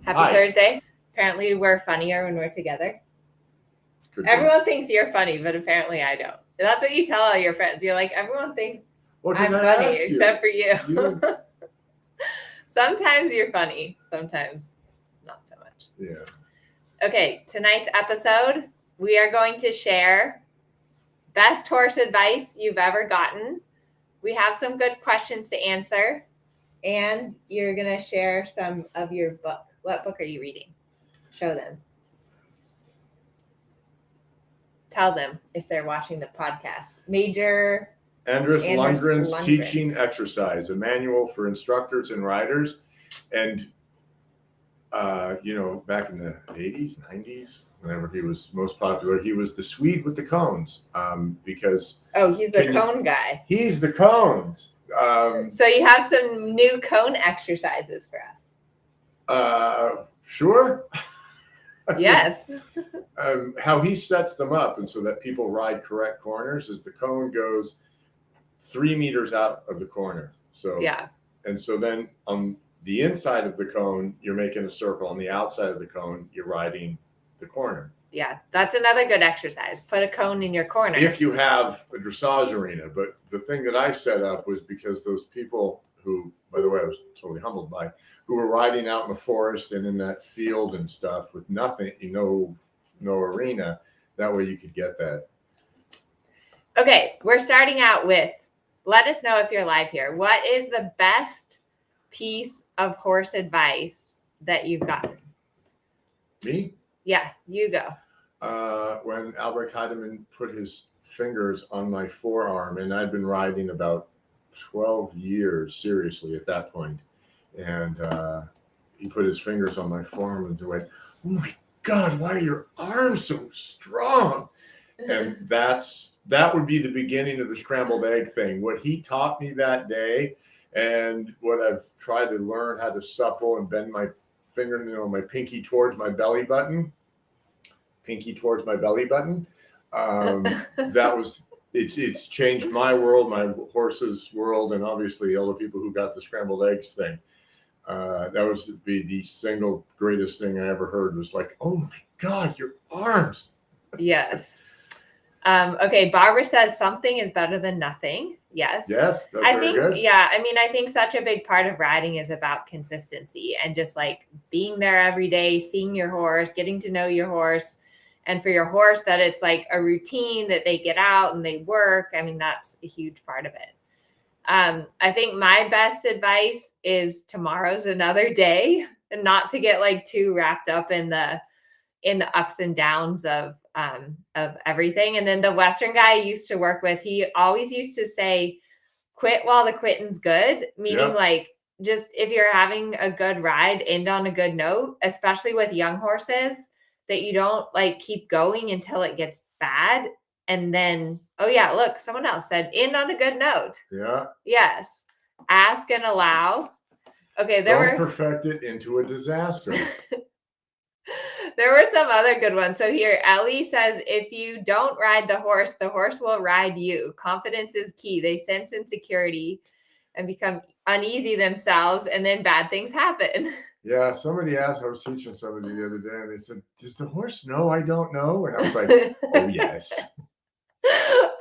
Happy Hi. Thursday. Apparently, we're funnier when we're together. Good Everyone thinks you're funny, but apparently I don't. That's what you tell all your friends. You're like, everyone thinks I'm funny except for you. Sometimes you're funny, sometimes not so much. Yeah. Okay, tonight's episode, we are going to share best horse advice you've ever gotten. We have some good questions to answer, and you're going to share some of your book. What book are you reading? Show them. Tell them if they're watching the podcast. Major Andras Lundgren's Teaching Exercise, a manual for instructors and riders. And, back in the 80s, 90s, whenever he was most popular, he was the Swede with the cones because... Oh, he's the cone guy. He's the cones. So you have some new cone exercises for us. Sure. Yes. How he sets them up, and so that people ride correct corners, is the cone goes 3 meters out of the corner. So yeah. And so then on the inside of the cone, you're making a circle. On the outside of the cone, you're riding the corner. Yeah, that's another good exercise. Put a cone in your corner. If you have a dressage arena. But the thing that I set up was because those people who, by the way, I was totally humbled by, who were riding out in the forest and in that field and stuff with nothing, no arena. That way you could get that. Okay, we're starting out with, let us know if you're live here. What is the best piece of horse advice that you've gotten? Me? Yeah, you go. When Albrecht Heidemann put his fingers on my forearm, and I'd been riding about 12 years seriously at that point, and he put his fingers on my forearm and went, "Oh my God, why are your arms so strong?" And that would be the beginning of the scrambled egg thing. What he taught me that day, and what I've tried to learn how to supple and bend my fingernail, my pinky towards my belly button. It's changed my world, my horse's world, and obviously all the people who got the scrambled eggs thing. That was be the single greatest thing I ever heard, was like, "Oh my God, your arms." Yes. Okay, Barbara says something is better than nothing. Yes. Yes, that's very good. Yeah, I think such a big part of riding is about consistency and just like being there every day, seeing your horse, getting to know your horse. And for your horse, that it's like a routine that they get out and they work. I mean, that's a huge part of it. I think my best advice is tomorrow's another day, and not to get like too wrapped up in the ups and downs of everything. And then the Western guy I used to work with, he always used to say, quit while the quitting's good, meaning like, just if you're having a good ride, end on a good note, especially with young horses, that you don't like keep going until it gets bad. And then, oh yeah, look, someone else said end on a good note. Yeah. Yes. Ask and allow. Okay. Don't perfect it into a disaster. There were some other good ones. So here, Ellie says, if you don't ride the horse will ride you. Confidence is key. They sense insecurity and become uneasy themselves, and then bad things happen. Yeah, somebody asked, I was teaching somebody the other day, and they said, does the horse know I don't know? And I was like, oh, yes.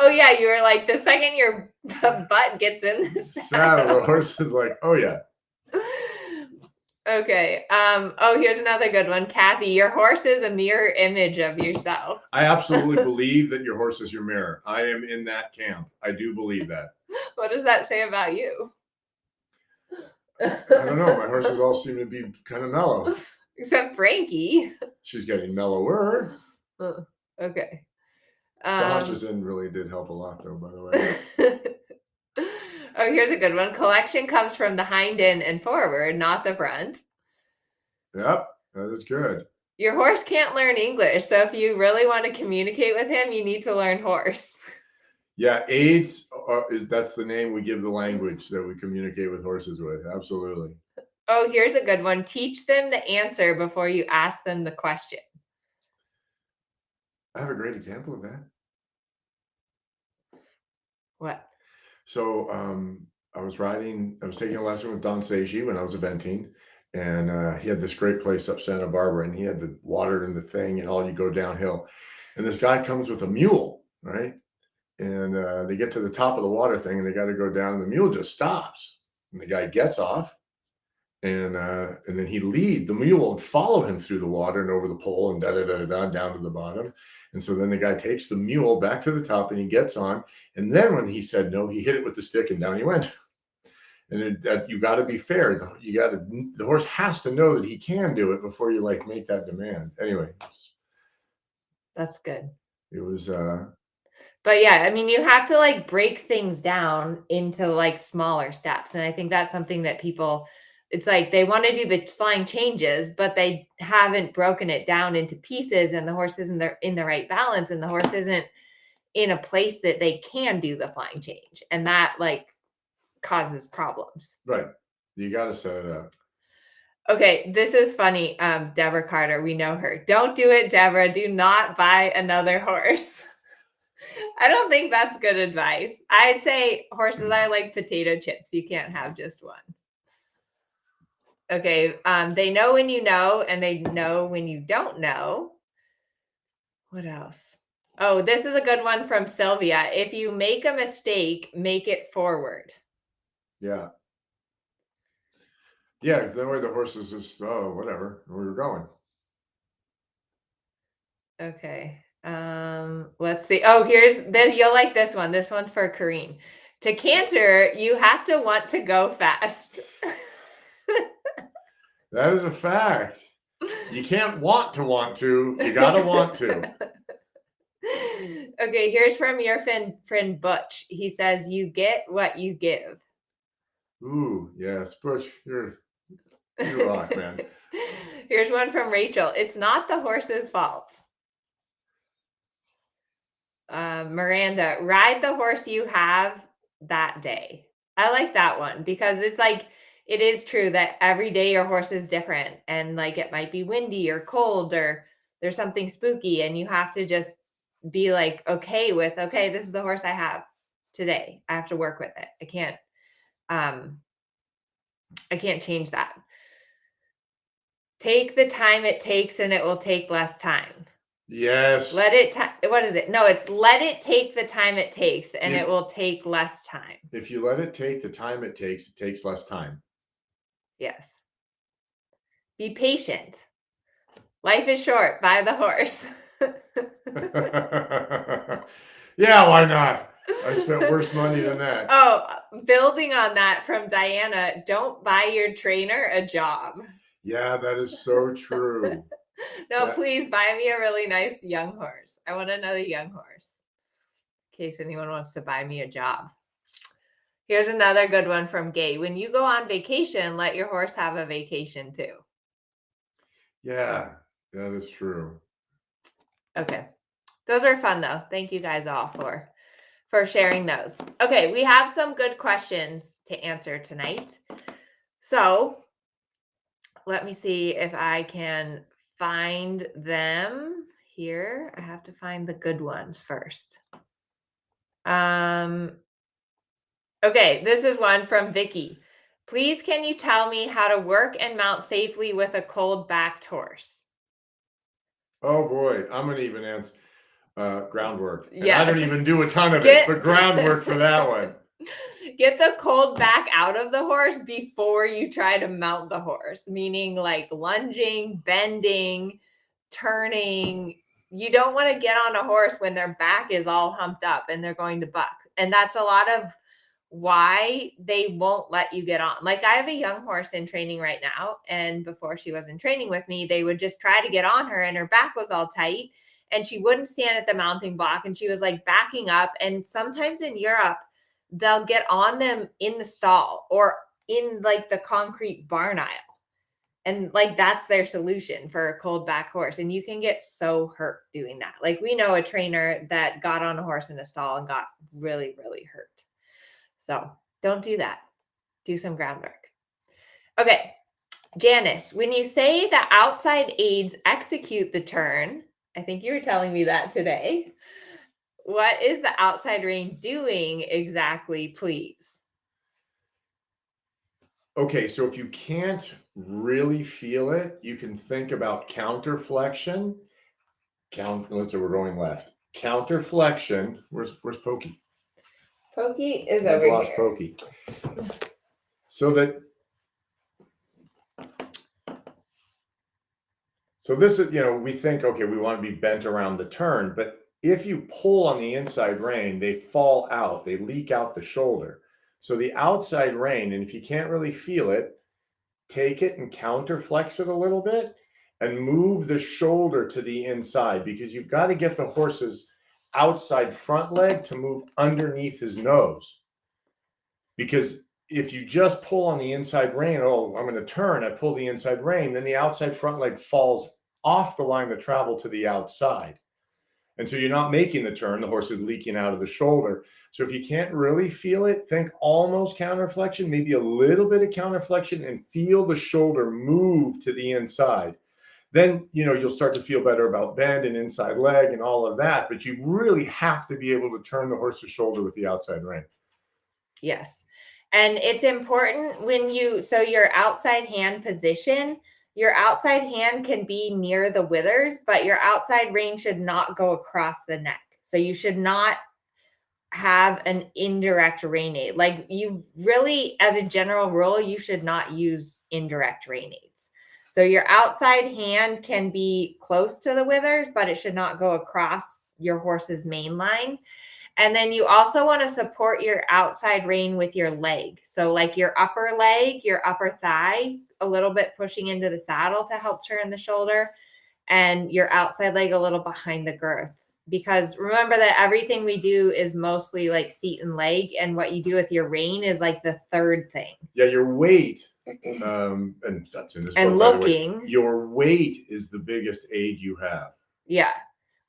Oh, yeah, you were like, the second your butt gets in the saddle, the horse is like, oh, yeah. Okay. Oh, here's another good one. Kathy, your horse is a mirror image of yourself. I absolutely believe that your horse is your mirror. I am in that camp. I do believe that. What does that say about you? I don't know. My horses all seem to be kind of mellow. Except Frankie. She's getting mellower. Okay. The haunches in really did help a lot, though, by the way. Oh, here's a good one. Collection comes from the hind end and forward, not the front. Yep, that is good. Your horse can't learn English, so if you really want to communicate with him, you need to learn horse. Yeah, aids, that's the name we give the language that we communicate with horses with. Absolutely. Oh, here's a good one. Teach them the answer before you ask them the question. I have a great example of that. What? So I was taking a lesson with Don Seiji when I was eventing, And he had this great place up Santa Barbara, and he had the water in the thing, and all you go downhill. And this guy comes with a mule, right? And they get to the top of the water thing, and they got to go down, and the mule just stops. And the guy gets off, and then the mule would follow him through the water and over the pole and down to the bottom. And so then the guy takes the mule back to the top, and he gets on. And then when he said no, he hit it with the stick, and down he went. And you got to be fair. The horse has to know that he can do it before you like make that demand. Anyway, That's good. it was But yeah, I mean, you have to like break things down into like smaller steps. And I think that's something that people, it's like they want to do the flying changes, but they haven't broken it down into pieces, and the horse isn't in the right balance, and the horse isn't in a place that they can do the flying change. And that like causes problems. right. You got to set it up. Okay, this is funny. Deborah Carter, we know her. Don't do it, Deborah. Do not buy another horse. I don't think that's good advice. I'd say horses are like potato chips. You can't have just one. Okay, they know when you know, and they know when you don't know. What else? Oh, this is a good one from Sylvia. If you make a mistake, make it forward. Yeah. Yeah, that way the horse is just, oh, whatever, where we're going. Okay. Let's see. Oh, here's this. You'll like this one. This one's for Kareen. To canter, you have to want to go fast. That is a fact. You can't want to. You got to want to. Okay, here's from your friend Butch. He says, you get what you give. Ooh, yes. Butch, you rock, man. Here's one from Rachel. It's not the horse's fault. Miranda, ride the horse you have that day. I like that one because it's like, it is true that every day your horse is different, and like it might be windy or cold or there's something spooky, and you have to just be like, okay, this is the horse I have today. I have to work with it. I can't change that. Take the time it takes, and it will take less time. Yes. What is it? No, it's let it take the time it takes, and it will take less time. If you let it take the time it takes less time. Yes. Be patient. Life is short. Buy the horse. Yeah, why not? I spent worse money than that. Oh, building on that from Diana, don't buy your trainer a job. Yeah, that is so true. No, please buy me a really nice young horse. I want another young horse in case anyone wants to buy me a job. Here's another good one from Gay. When you go on vacation, let your horse have a vacation too. Yeah, that is true. Okay. Those are fun though. Thank you guys all for sharing those. Okay, we have some good questions to answer tonight. So let me see if I can find them here. I have to find the good ones first. Okay, this is one from Vicky. Please, can you tell me how to work and mount safely with a cold-backed horse? Oh boy, I'm gonna even answer groundwork. And Yes. I don't even do a ton of it, but groundwork for that one. Get the cold back out of the horse before you try to mount the horse, meaning like lunging, bending, turning. You don't want to get on a horse when their back is all humped up and they're going to buck. And that's a lot of why they won't let you get on. Like I have a young horse in training right now, and before she was in training with me, they would just try to get on her and her back was all tight and she wouldn't stand at the mounting block and she was like backing up. And sometimes in Europe, they'll get on them in the stall or in like the concrete barn aisle. And like that's their solution for a cold back horse. And you can get so hurt doing that. Like we know a trainer that got on a horse in a stall and got really, really hurt. So don't do that. Do some groundwork. Okay. Janice, when you say the outside aids execute the turn, I think you were telling me that today. What is the outside rein doing exactly, please? Okay, so if you can't really feel it, you can think about counterflexion. Let's say we're going left. Counterflexion. Where's Pokey? Pokey is We've over lost here. Pokey. So this is, we think, okay, we want to be bent around the turn, but if you pull on the inside rein, they fall out, they leak out the shoulder. So the outside rein, and if you can't really feel it, take it and counterflex it a little bit and move the shoulder to the inside, because you've got to get the horse's outside front leg to move underneath his nose. Because if you just pull on the inside rein, oh, I'm going to turn, I pull the inside rein, then the outside front leg falls off the line of travel to the outside. And so you're not making the turn, the horse is leaking out of the shoulder. So if you can't really feel it, think almost counterflexion, maybe a little bit of counterflexion, and feel the shoulder move to the inside. Then, you'll start to feel better about bend and inside leg and all of that, but you really have to be able to turn the horse's shoulder with the outside rein. Yes. And it's important so your outside hand position, your outside hand can be near the withers, but your outside rein should not go across the neck. So you should not have an indirect rein aid. Like, you really, as a general rule, you should not use indirect rein aids. So your outside hand can be close to the withers, but it should not go across your horse's main line. And then you also want to support your outside rein with your leg. So like your upper leg, your upper thigh, a little bit pushing into the saddle to help turn the shoulder, and your outside leg a little behind the girth. Because remember that everything we do is mostly like seat and leg, and what you do with your rein is like the third thing. Yeah, your weight, and that's in this and book, looking. By the way, your weight is the biggest aid you have. Yeah.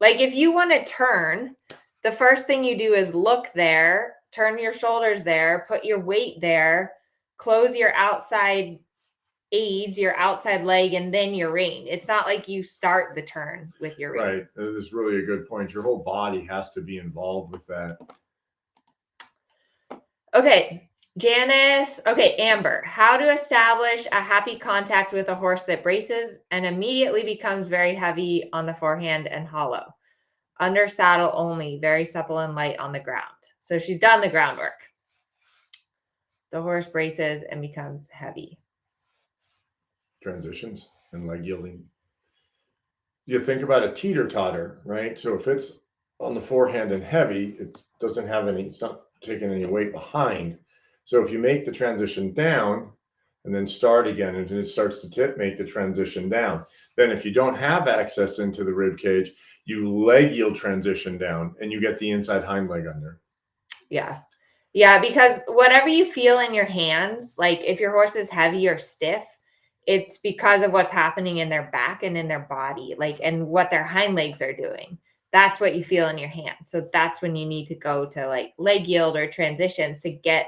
Like if you want to turn, the first thing you do is look there, turn your shoulders there, put your weight there, close your outside aids, your outside leg, and then your rein. It's not like you start the turn with your rein. Right. That is really a good point. Your whole body has to be involved with that. Okay, Janice. Okay, Amber. How to establish a happy contact with a horse that braces and immediately becomes very heavy on the forehand and hollow. Under saddle only, very supple and light on the ground. So she's done the groundwork. The horse braces and becomes heavy. Transitions and leg yielding. You think about a teeter-totter, right? So if it's on the forehand and heavy, it doesn't have any, it's not taking any weight behind. So if you make the transition down and then start again, and it starts to tip, make the transition down. Then if you don't have access into the rib cage, you leg yield transition down and you get the inside hind leg under. Yeah. Yeah, because whatever you feel in your hands, like if your horse is heavy or stiff, it's because of what's happening in their back and in their body, like, and what their hind legs are doing. That's what you feel in your hands. So that's when you need to go to like leg yield or transitions to get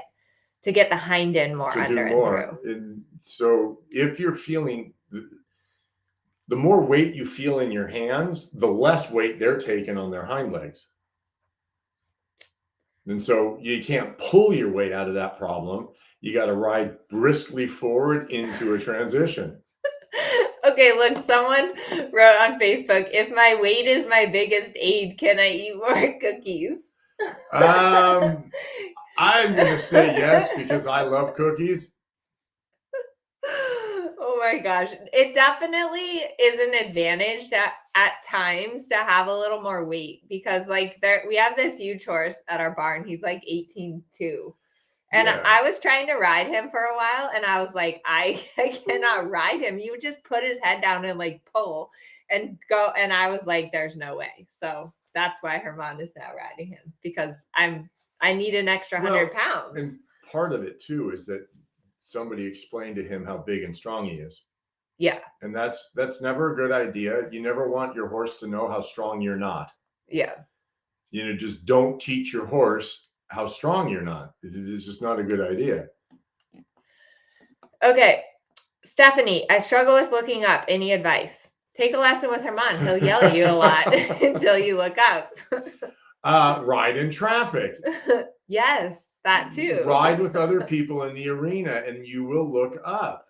the hind end more under and through. And so if you're feeling, the more weight you feel in your hands, the less weight they're taking on their hind legs. And so you can't pull your way out of that problem. You got to ride briskly forward into a transition. Okay, look, someone wrote on Facebook, if my weight is my biggest aid, can I eat more cookies? I'm going to say yes, because I love cookies. Oh my gosh. It definitely is an advantage at times to have a little more weight, because like we have this huge horse at our barn. He's like 18.2. And yeah. I was trying to ride him for a while, and I was like, I cannot ride him. You would just put his head down and like pull and go. And I was like, there's no way. So that's why Herman is now riding him, because I need an extra 100 pounds. And part of it too is that somebody explained to him how big and strong he is. Yeah. And that's never a good idea. You never want your horse to know how strong you're not. Yeah. Just don't teach your horse how strong you're not. It's just not a good idea. Okay. Stephanie, I struggle with looking up. Any advice? Take a lesson with Herman. He'll yell at you a lot until you look up. Ride in traffic. Yes, that too. Ride with other people in the arena and you will look up.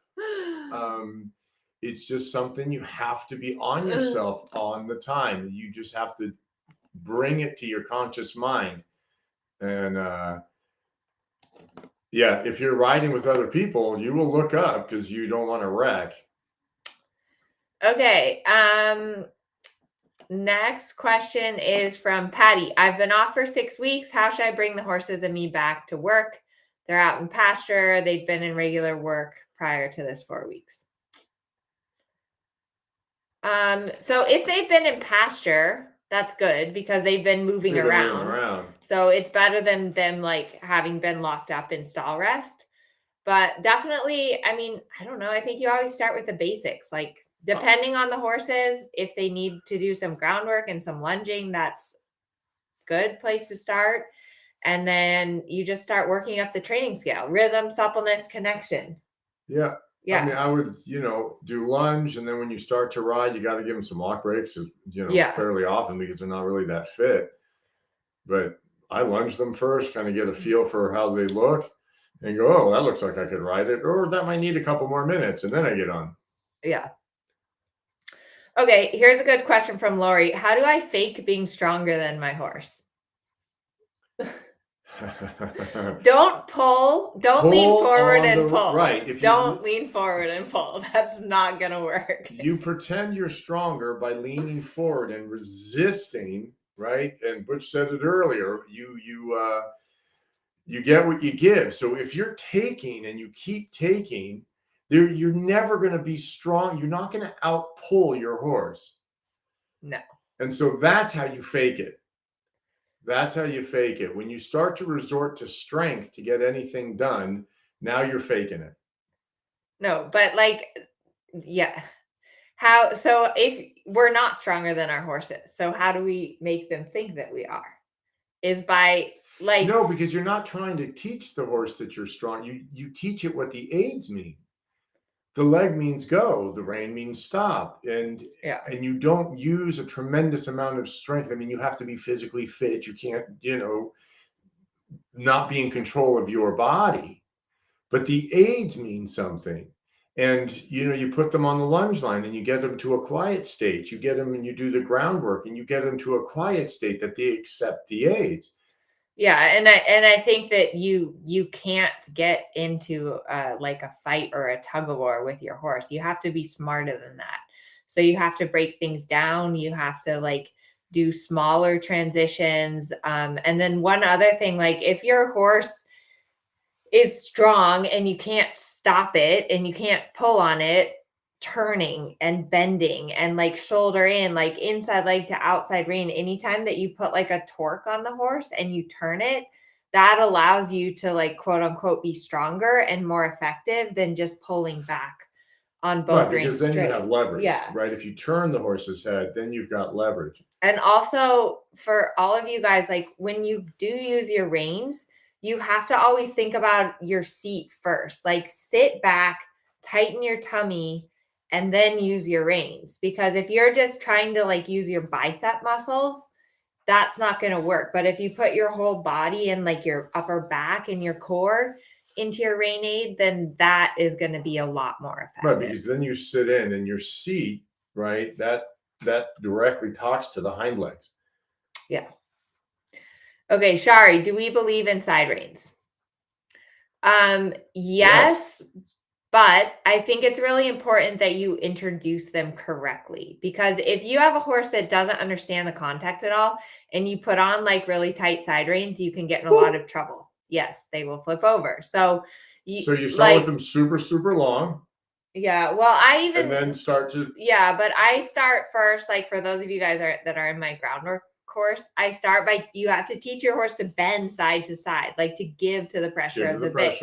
It's just something you have to be on yourself on the time. You just have to bring it to your conscious mind. And yeah, if you're riding with other people, you will look up because you don't want to wreck. Okay. Next question is from Patty. I've been off for 6 weeks. How should I bring the horses and me back to work? They're out in pasture. They've been in regular work prior to this 4 weeks. So if they've been in pasture, that's good because they've been moving around. So it's better than them like having been locked up in stall rest. But definitely, I mean, I don't know. I think you always start with the basics. Like depending on the horses, if they need to do some groundwork and some lunging, that's good place to start. And then you just start working up the training scale, rhythm, suppleness, connection. Yeah. I mean, I would, do lunge. And then when you start to ride, you got to give them some lock breaks, fairly often because they're not really that fit. But I lunge them first, kind of get a feel for how they look and go, oh, that looks like I could ride it. Or that might need a couple more minutes. And then I get on. Yeah. Okay. Here's a good question from Lori. How do I fake being stronger than my horse? Don't pull. Don't lean forward and pull. Right. Don't lean forward and pull. That's not going to work. You pretend you're stronger by leaning forward and resisting, right? And Butch said it earlier. You get what you give. So if you're taking and you keep taking, you're never going to be strong. You're not going to outpull your horse. No. And so that's how you fake it. That's how you fake it. When you start to resort to strength to get anything done, now you're faking it. No, but yeah. So if we're not stronger than our horses, so how do we make them think that we are? Is by no, because you're not trying to teach the horse that you're strong. You teach it what the aids mean. The leg means go, the rein means stop, and you don't use a tremendous amount of strength. I mean, you have to be physically fit. You can't, not be in control of your body, but the aids mean something. And, you put them on the lunge line and you get them to a quiet state. You get them and you do the groundwork and you get them to a quiet state that they accept the aids. Yeah. And I think that you can't get into like a fight or a tug of war with your horse. You have to be smarter than that. So you have to break things down. You have to do smaller transitions. And then one other thing, if your horse is strong and you can't stop it and you can't pull on it, turning and bending and shoulder in, inside leg to outside rein, anytime that you put a torque on the horse and you turn it, that allows you to quote unquote be stronger and more effective than just pulling back on both reins. Because then straight. You have leverage. Yeah. Right. If you turn the horse's head, then you've got leverage. And also for all of you guys, when you do use your reins, you have to always think about your seat first. Sit back, tighten your tummy, and then use your reins. Because if you're just trying to use your bicep muscles, that's not going to work. But if you put your whole body and your upper back and your core into your rein aid, then that is going to be a lot more effective. Right, because then you sit in and your seat, right, that directly talks to the hind legs. Yeah. Okay, Shari, do we believe in side reins? Yes. But I think it's really important that you introduce them correctly, because if you have a horse that doesn't understand the contact at all and you put on really tight side reins, you can get in a lot of trouble. Yes, they will flip over. So you start with them super, super long. Yeah. Well, and then start to. Yeah, but I start first, for those of you guys that are in my groundwork course, I start by, you have to teach your horse to bend side to side, to give to the pressure of the bit.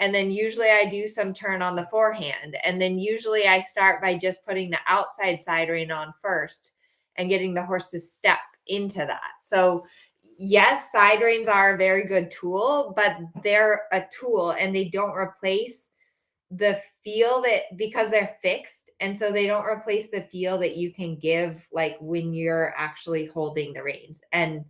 And then usually I do some turn on the forehand. And then usually I start by just putting the outside side rein on first and getting the horse to step into that. So yes, side reins are a very good tool, but they're a tool and they don't replace the feel because they're fixed. And so they don't replace the feel that you can give when you're actually holding the reins. And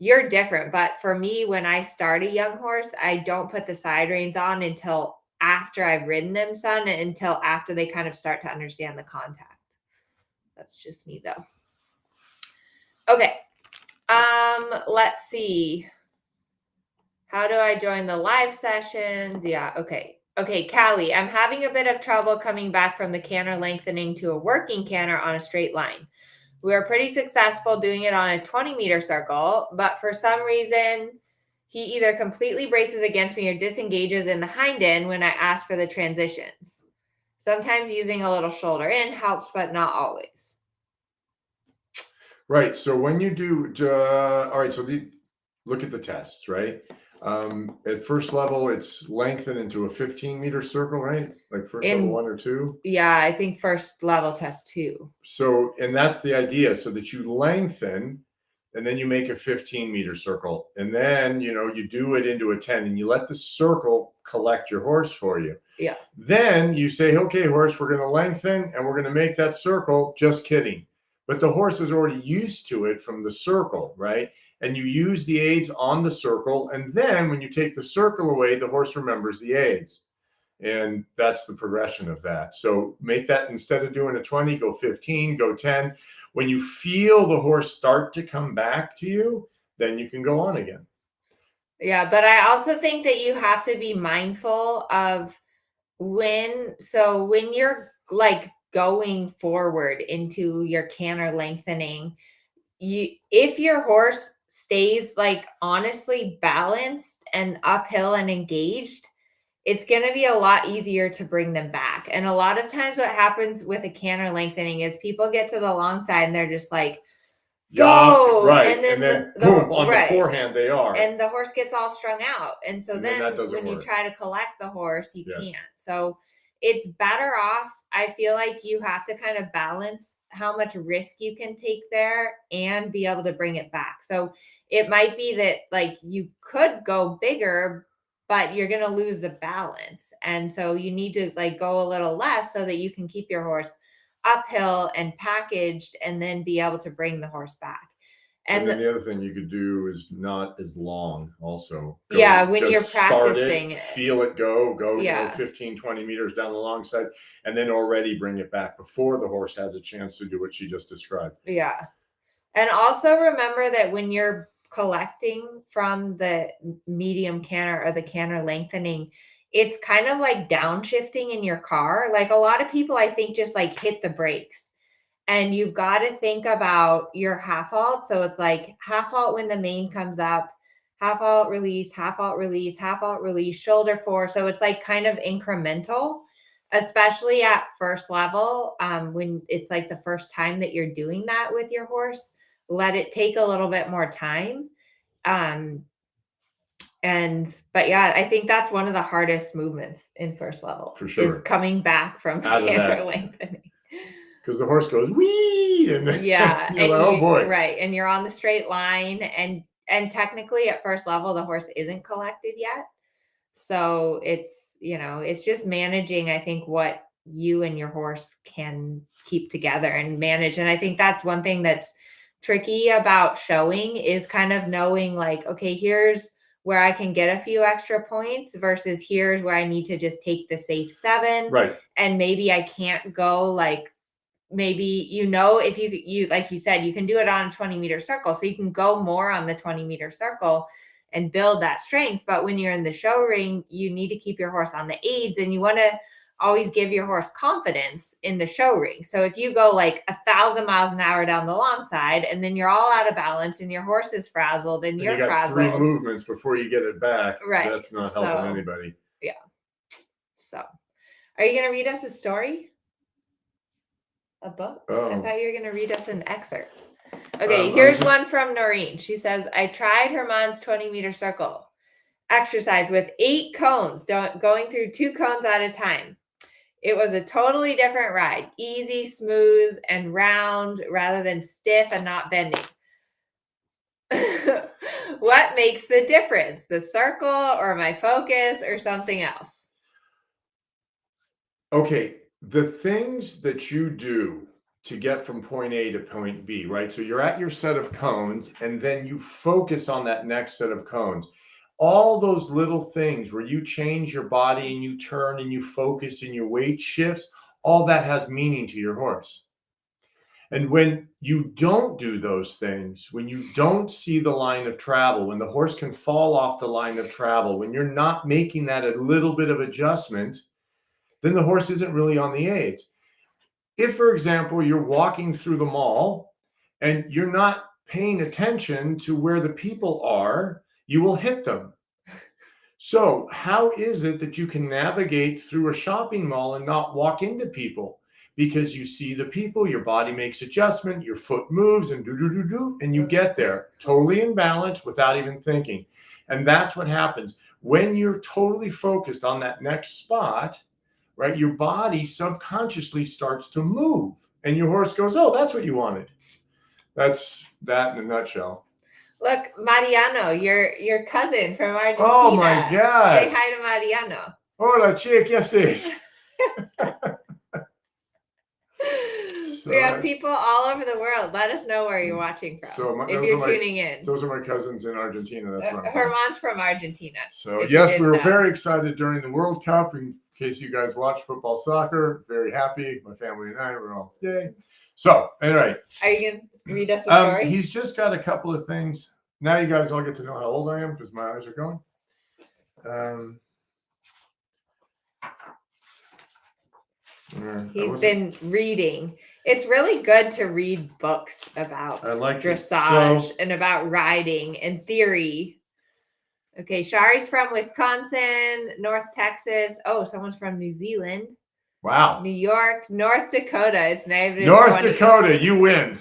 you're different. But for me, when I start a young horse, I don't put the side reins on until after I've ridden them some until after they kind of start to understand the contact. That's just me though. Okay. Let's see. How do I join the live sessions? Yeah, okay. Okay, Callie, I'm having a bit of trouble coming back from the canter lengthening to a working canter on a straight line. We were pretty successful doing it on a 20-meter circle, but for some reason, he either completely braces against me or disengages in the hind end when I ask for the transitions. Sometimes using a little shoulder in helps, but not always. Right. So when you do, all right. So look at the tests, right? At first level, it's lengthened into a 15-meter circle, right? Like first level 1 or 2. Yeah, I think first level test 2. So, and that's the idea, so that you lengthen and then you make a 15-meter circle. And then, you do it into a 10 and you let the circle collect your horse for you. Yeah. Then you say, okay, horse, we're going to lengthen and we're going to make that circle. Just kidding. But the horse is already used to it from the circle, right? And you use the aids on the circle. And then when you take the circle away, the horse remembers the aids. And that's the progression of that. So make that, instead of doing a 20, go 15, go 10. When you feel the horse start to come back to you, then you can go on again. Yeah, but I also think that you have to be mindful of when you're like going forward into your canter lengthening, if your horse stays like honestly balanced and uphill and engaged, it's going to be a lot easier to bring them back. And a lot of times what happens with a canter lengthening is people get to the long side and they're just like, go, right. And then boom, on the forehand they are. And the horse gets all strung out. And so then that doesn't when work. you try to collect the horse, you Yes. can't. So it's better off. I feel like you have to kind of balance how much risk you can take there and be able to bring it back. So it might be that like you could go bigger, but you're going to lose the balance. And so you need to like go a little less so that you can keep your horse uphill and packaged and then be able to bring the horse back. And then the other thing you could do is not as long also. When you're practicing it, feel it go 15, 20 meters down the long side, and then already bring it back before the horse has a chance to do what she just described. Yeah. And also remember that when you're collecting from the medium canter or the canter lengthening, it's kind of like downshifting in your car. Like a lot of people, I think, just like hit the brakes. And you've got to think about your half halt. So it's like half halt when the mane comes up, half halt release, half halt release, half halt release, shoulder force. So it's like kind of incremental, especially at first level. When it's like the first time that you're doing that with your horse, let it take a little bit more time. But yeah, I think that's one of the hardest movements in first level. For sure. Is coming back from canter lengthening. Because the horse goes wee, and then you're like, oh boy, right, and you're on the straight line, and technically at first level the horse isn't collected yet, so it's it's just managing, I think, what you and your horse can keep together and manage. And I think that's one thing that's tricky about showing is kind of knowing like, okay, here's where I can get a few extra points versus here's where I need to just take the safe 7, right? And maybe I can't go like. Maybe, if you like you said, you can do it on a 20-meter circle. So you can go more on the 20-meter circle and build that strength. But when you're in the show ring, you need to keep your horse on the aids, and you want to always give your horse confidence in the show ring. So if you go like 1,000 miles an hour down the long side and then you're all out of balance and your horse is frazzled and you're frazzled. 3 movements before you get it back. Right. That's not helping anybody. Yeah. So are you going to read us a story? A book? Oh. I thought you were going to read us an excerpt. Okay, here's one from Noreen. She says, I tried Herman's 20-meter circle exercise with 8 cones, going through 2 cones at a time. It was a totally different ride. Easy, smooth, and round rather than stiff and not bending. What makes the difference? The circle or my focus or something else? Okay. The things that you do to get from point A to point B, right? So you're at your set of cones and then you focus on that next set of cones. all those little things where you change your body and you turn and you focus and your weight shifts, all that has meaning to your horse. And when you don't do those things, when you don't see the line of travel, when the horse can fall off the line of travel, when you're not making that a little bit of adjustment, then the horse isn't really on the aids. If, for example, you're walking through the mall and you're not paying attention to where the people are, you will hit them. So how is it that you can navigate through a shopping mall and not walk into people? Because you see the people, your body makes adjustment, your foot moves and do, and you get there totally in balance without even thinking. And that's what happens when you're totally focused on that next spot, right? Your body subconsciously starts to move and your horse goes, oh, that's what you wanted. That's that in a nutshell. Look, Mariano, your cousin from Argentina. Oh my God. Say hi to Mariano. Hola, chick, yes, es. We have people all over the world. Let us know where you're watching from. If you're tuning in. Those are my cousins in Argentina. That's what I'm Her mom's from Argentina. So yes, we were very excited during the World Cup. In case you guys watch football, soccer, very happy. My family and I were all yay. So anyway. Are you going to read us a story? He's just got a couple of things. Now you guys all get to know how old I am because my eyes are going. He's been reading. It's really good to read books about dressage and about riding and theory. Okay, Shari's from Wisconsin, North Texas. Oh, someone's from New Zealand. Wow. New York, North Dakota. It's North Dakota, you win.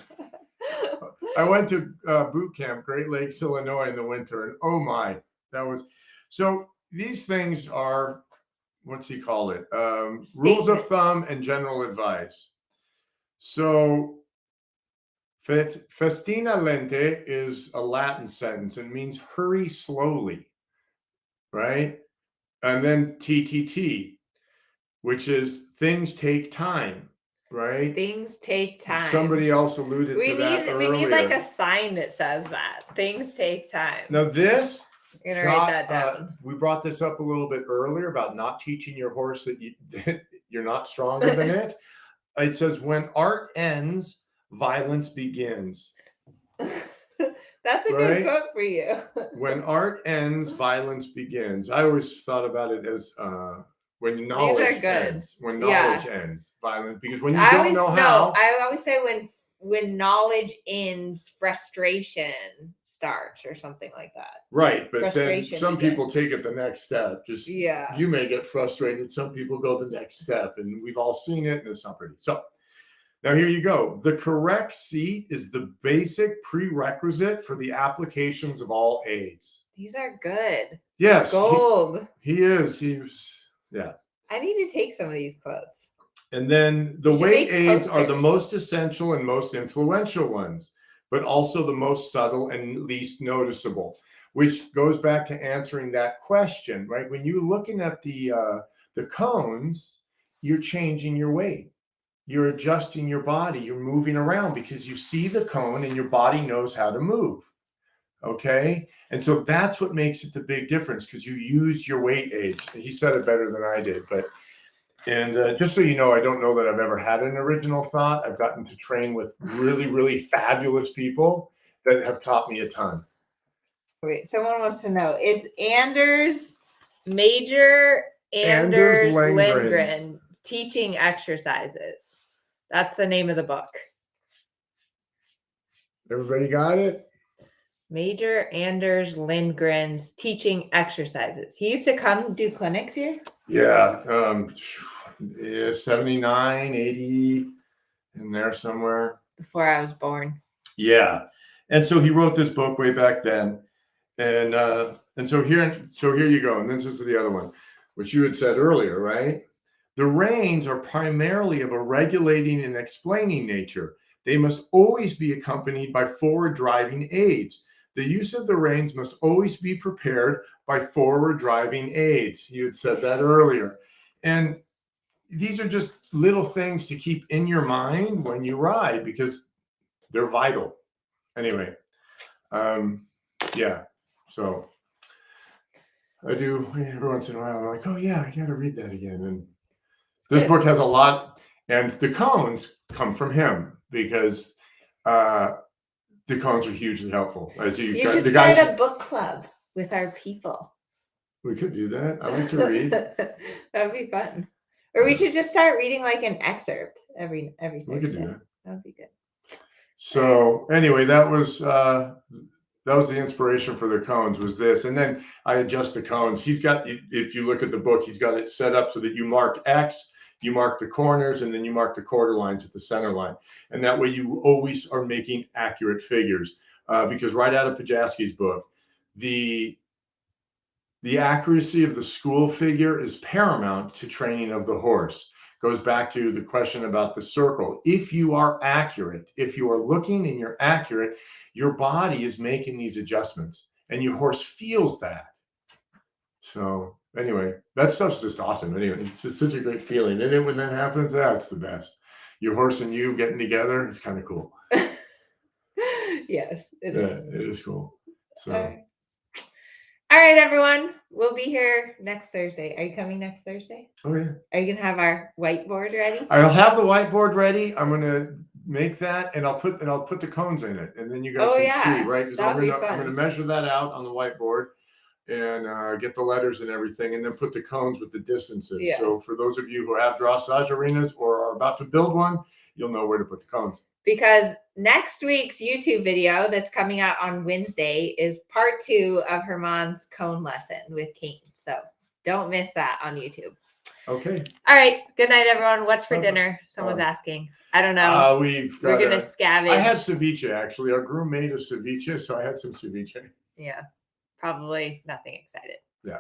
I went to boot camp, Great Lakes, Illinois in the winter, and oh my, that was so. These things are, what's he call it? Rules of thumb and general advice. So, festina lente is a Latin sentence and means hurry slowly, right? And then TTT, which is things take time, right? Things take time. Somebody else alluded to that earlier. We need like a sign that says that. Things take time. Now this, you're gonna write that down. We brought this up a little bit earlier about not teaching your horse that you're not stronger than it. It says, when art ends, violence begins. That's a good quote for you. When art ends, violence begins. I always thought about it as when knowledge ends. When knowledge ends, violence. Because when you don't know how. I always say when knowledge ends, frustration starts or something like that. Right. But then some people take it the next step. You may get frustrated. Some people go the next step. And we've all seen it and it's not pretty. So now here you go. The correct seat is the basic prerequisite for the applications of all aids. These are good. Yes. Gold. He is. Yeah. I need to take some of these quotes. And then the weight aids are the most essential and most influential ones, but also the most subtle and least noticeable, which goes back to answering that question, right? When you're looking at the cones, you're changing your weight. You're adjusting your body. You're moving around because you see the cone and your body knows how to move. Okay. And so that's what makes it the big difference because you used your weight aids. He said it better than I did, and just so you know, I don't know that I've ever had an original thought. I've gotten to train with really, really fabulous people that have taught me a ton. Wait, someone wants to know. It's Major Anders Lindgren Teaching Exercises. That's the name of the book. Everybody got it? Major Anders Lindgren's Teaching Exercises. He used to come do clinics here? Yeah. 79, 80, in there somewhere. Before I was born. Yeah. And so he wrote this book way back then. And so here you go. And this is the other one, which you had said earlier, right? The reins are primarily of a regulating and explaining nature. They must always be accompanied by forward driving aids. The use of the reins must always be prepared by forward driving aids. You had said that earlier. And these are just little things to keep in your mind when you ride because they're vital. Anyway, yeah. So I do every once in a while. I'm like, oh yeah, I got to read that again. And It's this good. book has a lot, and the cones come from him because the cones are hugely helpful. As You got, should the start guys, a book club with our people. we could do that. I like to read. That would be fun. Or we should just start reading like an excerpt every Thursday. We could do that. That would be good. So anyway, that was the inspiration for the cones was this. And then I adjust the cones. He's got, if you look at the book, he's got it set up so that you mark X, you mark the corners, and then you mark the quarter lines at the center line. And that way you always are making accurate figures. Because right out of Pajaski's book, the accuracy of the school figure is paramount to training of the horse. Goes back to the question about the circle. If you are accurate, if you are looking and you're accurate, your body is making these adjustments and your horse feels that. So anyway, that stuff's just awesome. Anyway, it's just such a great feeling. And then when that happens, that's the best. Your horse and you getting together, it's kind of cool. Yes, it is. It is cool. So. All right, everyone. We'll be here next Thursday. Are you coming next Thursday? Oh yeah. Are you gonna have our whiteboard ready? I'll have the whiteboard ready. I'm gonna make that, and I'll put the cones in it, and then you guys can see, right? Because I'm gonna measure that out on the whiteboard, and get the letters and everything, and then put the cones with the distances. Yeah. So for those of you who have dressage arenas or are about to build one, you'll know where to put the cones. Because next week's YouTube video that's coming out on Wednesday is part 2 of Herman's cone lesson with Kane. So don't miss that on YouTube. Okay. All right. Good night, everyone. What's for dinner? Someone's asking. I don't know. We're going to scavenge. I had ceviche, actually. Our groom made a ceviche, so I had some ceviche. Yeah. Probably nothing excited. Yeah.